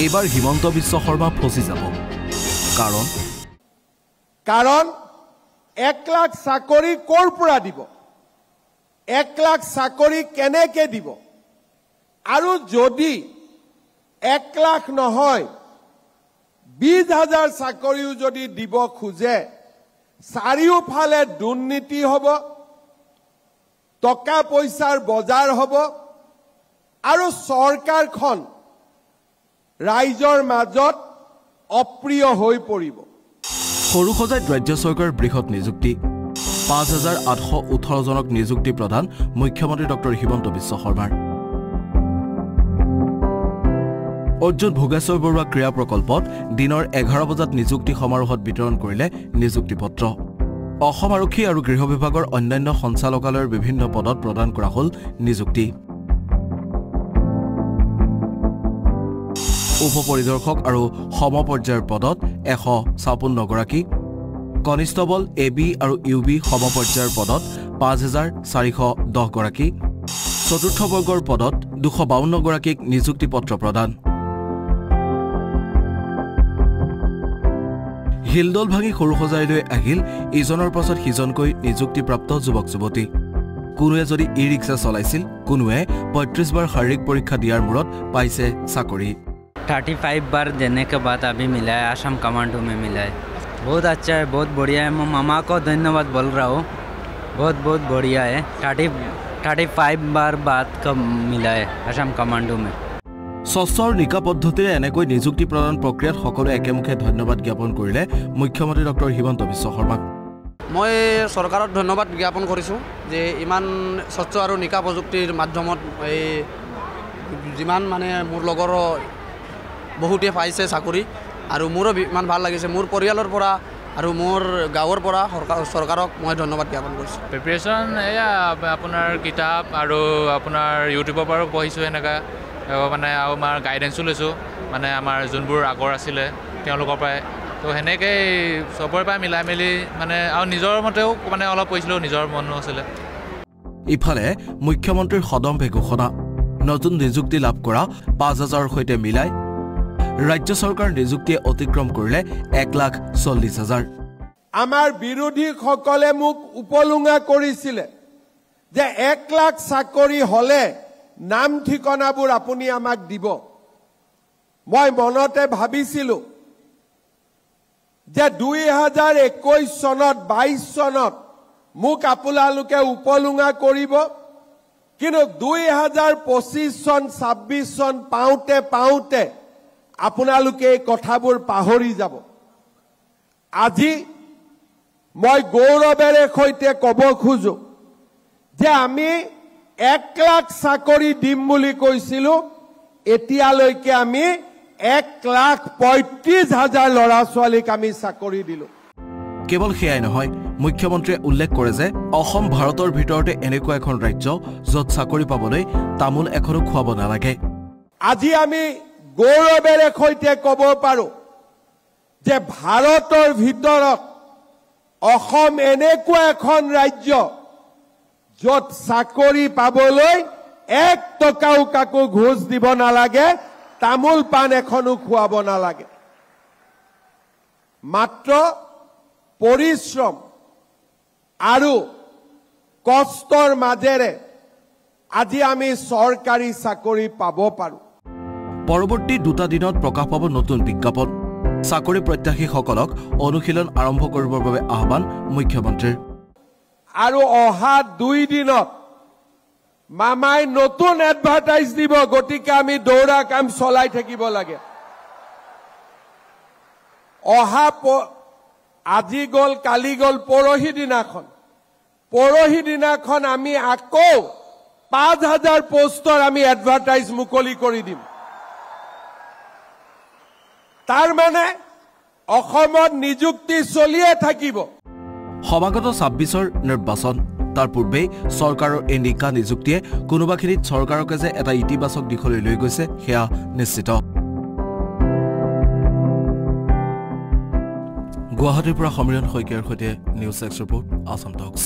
এইবাৰ হিমন্ত বিশ্ব শৰ্মা ফচি যাব কাৰণ 1 লাখ চাকৰি কৰ পৰা দিব 1 লাখ চাকৰি কেনেকে দিব আৰু যদি 1 লাখ নহয় 20,000 চাকৰিও যদি দিব খুজে চাৰিওফালে দুৰ্নীতি হ'ব টকা পইচাৰ বজাৰ হ'ব আৰু চৰকাৰখন ৰাইজৰ মাজত অপ্ৰিয় হৈ পৰিব সৰুসজাইত ৰাজ্য চৰকাৰৰ বৃহৎ নিযুক্তি 5,818 জনক নিযুক্তি প্ৰদান মুখ্যমন্ত্ৰী ডক্টৰ হিমন্ত বিশ্ব শৰ্মাৰ অৰ্জুন ভোগেশ্বৰ বৰুৱা ক্ৰীড়া প্ৰকল্পত দিনৰ 11 বজাত নিযুক্তি সমাৰোহত বিতৰণ কৰিলে নিযুক্তি পত্ৰ অসম আৰক্ষী আৰু গৃহ বিভাগৰ অন্যান্য সঞ্চালকালয়ৰ বিভিন্ন পদত প্ৰদান কৰা হ'ল নিযুক্তি উপপৰিদৰ্শক আৰু সমপৰ্যায়ৰ পদত 156 গৰাকী কনিষ্টবল এবি আৰু ইউবি সমপৰ্যায়ৰ পদত 5,410 গৰাকী চতুৰ্থ বৰ্গৰ পদত 252 গৰাকীক নিযুক্তি পত্ৰ প্ৰদান হিলদল ভাঙি সৰুসজাইলৈ আহিল ইজনৰ পাছত সিজনকৈ নিযুক্তিপ্ৰাপ্ত যুৱক যুৱতী কোনোৱে যদি ই ৰিক্সা চলাইছিল কোনোৱে 35 বাৰ শাৰীৰিক পৰীক্ষা দিয়াৰ মূৰত পাইছে চাকৰি 35 बार देने के बाद अभी मिला है आसाम कमांडो में मिला है बहुत अच्छा है बहुत बढ़िया है मैं मामा को धन्यवाद बोल रहा हूँ बहुत बहुत बढ़िया है 35 बार बाद का मिला है आसाम कमांडो में স্বচ্ছ আৰু নিকা পদ্ধতিৰে এনেকৈ নিযুক্তি প্ৰদান প্ৰক্ৰিয়াত সকলোৱে একেমুখে ধন্যবাদ জ্ঞাপন কৰিলে মুখ্যমন্ত্ৰী ডক্টৰ হিমন্ত বিশ্ব শৰ্মাক মই চৰকাৰক ধন্যবাদ জ্ঞাপন কৰিছোঁ যে ইমান স্বচ্ছ আৰু নিকা প্ৰযুক্তিৰ মাধ্যমত এই যিমান মানে মোৰ লগৰ বহুতে পাইছে চাকৰি আৰু মোৰো ইমান ভাল লাগিছে মোৰ পৰিয়ালৰ পৰা আৰু মোৰ গাঁৱৰ পৰা চৰকাৰক মই ধন্যবাদ জ্ঞাপন কৰিছোঁ প্ৰিপাৰেশ্যন এয়া আপোনাৰ কিতাপ আৰু আপোনাৰ ইউটিউবৰ পৰাও পঢ়িছোঁ এনেকুৱা মানে আৰু আমাৰ গাইডেঞ্চো লৈছোঁ মানে আমাৰ যোনবোৰ আগৰ আছিলে তেওঁলোকৰ পৰাই তো সেনেকৈ চবৰে পৰাই মিলাই মেলি মানে আৰু নিজৰ মতেও মানে অলপ পঢ়িছিলোঁ নিজৰ মনো আছিলে ইফালে মুখ্যমন্ত্ৰীৰ সদম্ভে ঘোষণা নতুন নিযুক্তি লাভ কৰা 5,000ৰ সৈতে মিলাই ৰাজ্য চৰকাৰ নিযুক্তিয়ে অতিক্ৰম কৰিলে 1,40,000 আমাৰ বিৰোধীসকলে মোক উপলুঙা কৰিছিলে যে 1 লাখ চাকৰি হলে নাম ঠিকনাবোৰ আপুনি আমাক দিব মই মনতে ভাবিছিলো যে 2021 চনত 22 চনত মোক আপোনালোকে উপলুঙা কৰিব কিন্তু 2025 চন 26 চন পাওঁতে আপোনালোকে এই কথাবোৰ পাহৰি যাব আজি মই গৌৰৱেৰে সৈতে ক'ব খোজো যে আমি 1 লাখ চাকৰি দিম বুলি কৈছিলো এতিয়ালৈকে আমি 1,35,000 ল'ৰা ছোৱালীক আমি চাকৰি দিলো কেৱল সেয়াই নহয় মুখ্যমন্ত্ৰীয়ে উল্লেখ কৰে যে অসম ভাৰতৰ ভিতৰতে এনেকুৱা এখন ৰাজ্য য'ত চাকৰি পাবলৈ তামোল এখনো খুৱাব নালাগে আজি আমি গৌৰৱেৰে সৈতে ক'ব পাৰো যে ভাৰতৰ ভিতৰত অসম এনেকুৱা এখন ৰাজ্য য'ত চাকৰি পাবলৈ 1 টকাও কাকো ঘোষ দিব নালাগে তামোল পান এখনো খুৱাব নালাগে মাত্ৰ পৰিশ্ৰম আৰু কষ্টৰ মাজেৰে আজি আমি চৰকাৰী চাকৰি পাব পাৰো পৰৱৰ্তী 2টা দিনত প্ৰকাশ পাব নতুন বিজ্ঞাপন চাকৰি প্ৰত্যাশীসকলক অনুশীলন আৰম্ভ কৰিবৰ বাবে আহ্বান মুখ্যমন্ত্ৰীৰ আৰু অহা 2 দিনত মামাই নতুন এডভাৰটাইজ দিব গতিকে আমি দৌৰা কাম চলাই থাকিব লাগে অহা আজি গল কালি গল পৰহি দিনাখন আমি আকৌ 5,000 পোষ্টৰ আমি এডভাৰটাইজ মুকলি কৰি দিম তাৰ মানে অসমত নিযুক্তি চলিয়ে থাকিব সমাগত 26ৰ নিৰ্বাচন তাৰ পূৰ্বেই চৰকাৰৰ এই নিকা নিযুক্তিয়ে কোনোবাখিনিত চৰকাৰকে যে এটা ইতিবাচক দিশলৈ লৈ গৈছে সেয়া নিশ্চিত গুৱাহাটীৰ পৰা সমীৰণ শইকীয়াৰ সৈতে নিউজ এক্স ৰিপৰ্ট আসাম টক্স